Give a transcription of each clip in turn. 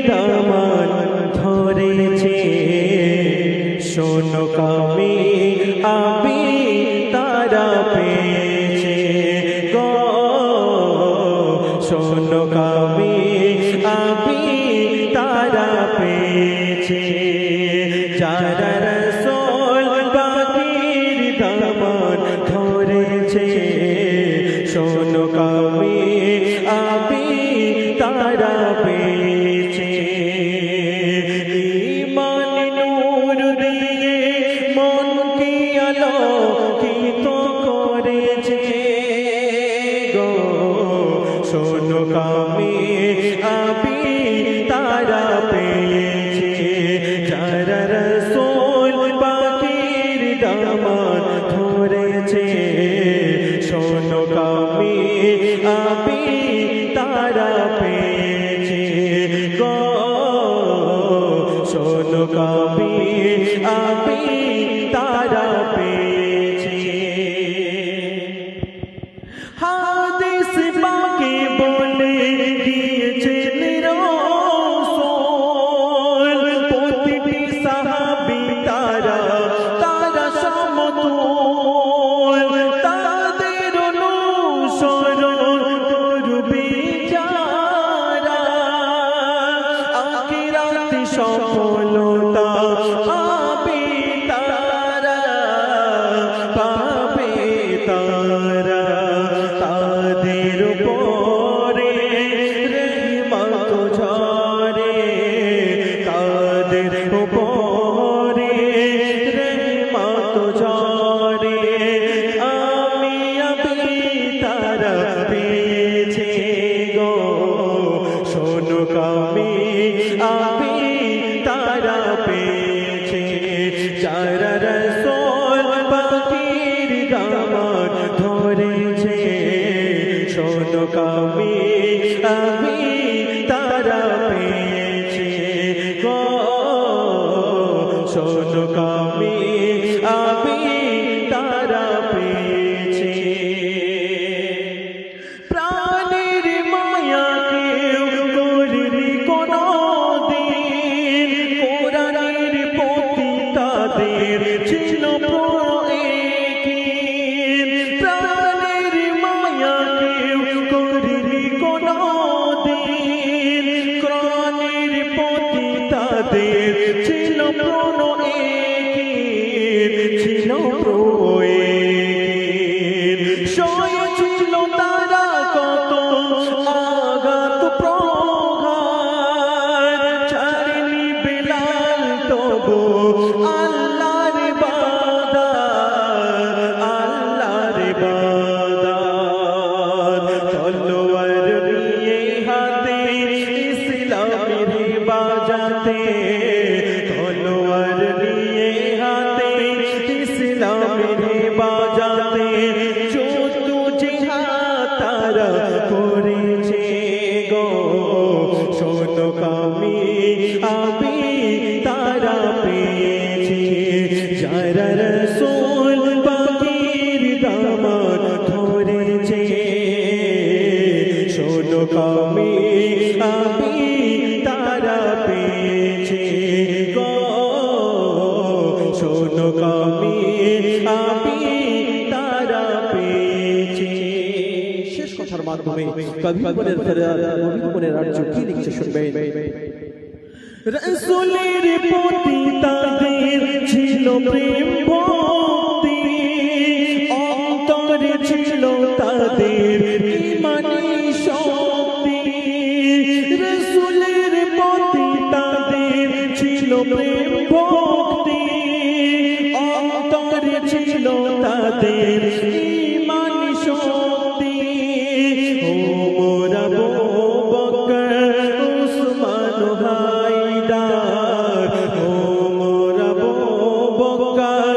দামান ধরেছে শোনো কামি আমি তারা পেয়েছে গো শোনো কামি আমি তারা পেয়েছে যারা রাসূল পাকের দামান ধরেছে শোনো কামি আমি তারা পেয়েছে ঈমান নূর দিয়ে মনকে আলোকিত করেছে গো শোনো কামি আমি তারা পেয়েছে যারা রাসূল পাকের দামান ধরেছে শোনো কামি আমি তারা পেয়েছে গো শোনো কামি আমি তারা পেয়েছে হাদিস পাকে বলে গিয়েছেন রাসূল প্রতিটি সাহাবী তারা সমতুল তাদের অনুসরণ করবে যারা আখিরাতে সফলতা পাবে তারা তাদের উপরে রহমত ঝরে তাদের উপরে রহমত ঝরে আমি তারা পেয়েছে গো শোনো কামি আমি তারা পেয়েছে যারা রাসূল পাকের দামান ধরেছে শোনো কামি আমি তারা পেয়েছে গো শোনো কামি আমি তারা পেয়েছে প্রাণের মায়া কেউ করেনি কোনদিন কোরআনের প্রতি তাদের ছিল প্রয়ীন প্রাণের মায়া কেউ করেনি কোনদিন কোরআনের প্রতি তাদের ছিল প্রয়ীন ছিল প্রয়ীন সয়েছিল তারা কত আঘাত প্রহার ছাড়েনি বিলাল তবু আল্লাহর ইবাদত তলোয়ার নিয়ে হাতে ইসলামের বাজাতে তলোয়ার নিয়ে হাতে ইসলামের বাজাতে যত জিহাদ তারা করেছে গো শোনো কামি আমি তারা পেয়েছে যারা রাসূল পাকের দামান ধরেছে শোনো কামি আমি তারা পেয়েছে গো শোনো কামি আমি তারা পেয়েছে শেষ কথার মাধ্যমে কবি বলেন কবি রাজ্য কি লিখছে শুনবেন রাসূলের প্রতি তাদের ছিল প্রেম ভক্তি অন্তরে ছিল তাদের ঈমানী শক্তি রাসূলের প্রতি তাদের ছিল প্রেম ভক্তি অন্তরে ছিল তাদের ঈমানী শক্তি ওমর আবু বকর উসমান হায়দার ওমর আবু বকর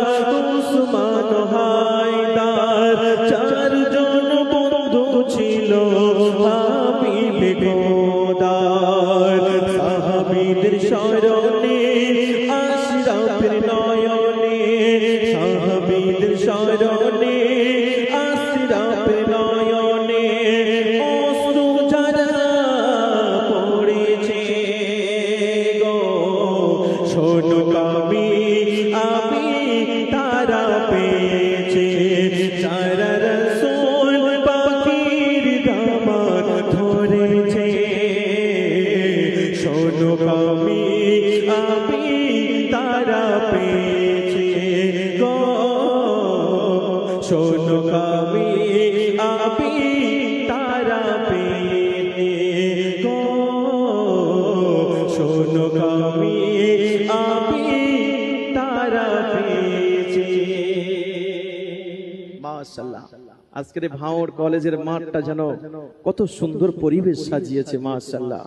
উসমান হায়দার চারজন বন্ধু ছিল হাবিব খোদার সাহাবীদের শরণে আশরাফের নয়নে সাহাবীদের শরণে আশরাফের নয়নে অশ্রু ঝরা পড়েছে আপি তারা পেয়েছে গো শোনো কামি আপি তারা পেয়েছে। মাশাআল্লাহ, আজকের ভাওর কলেজের মাঠটা যেন কত সুন্দর পরিবেশ সাজিয়েছে। মাশাআল্লাহ,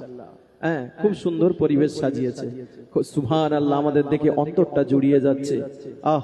হ্যাঁ, খুব সুন্দর পরিবেশ সাজিয়েছে। সুবহানাল্লাহ, আমাদের দেখে অন্তরটা জুড়িয়ে যাচ্ছে। আহ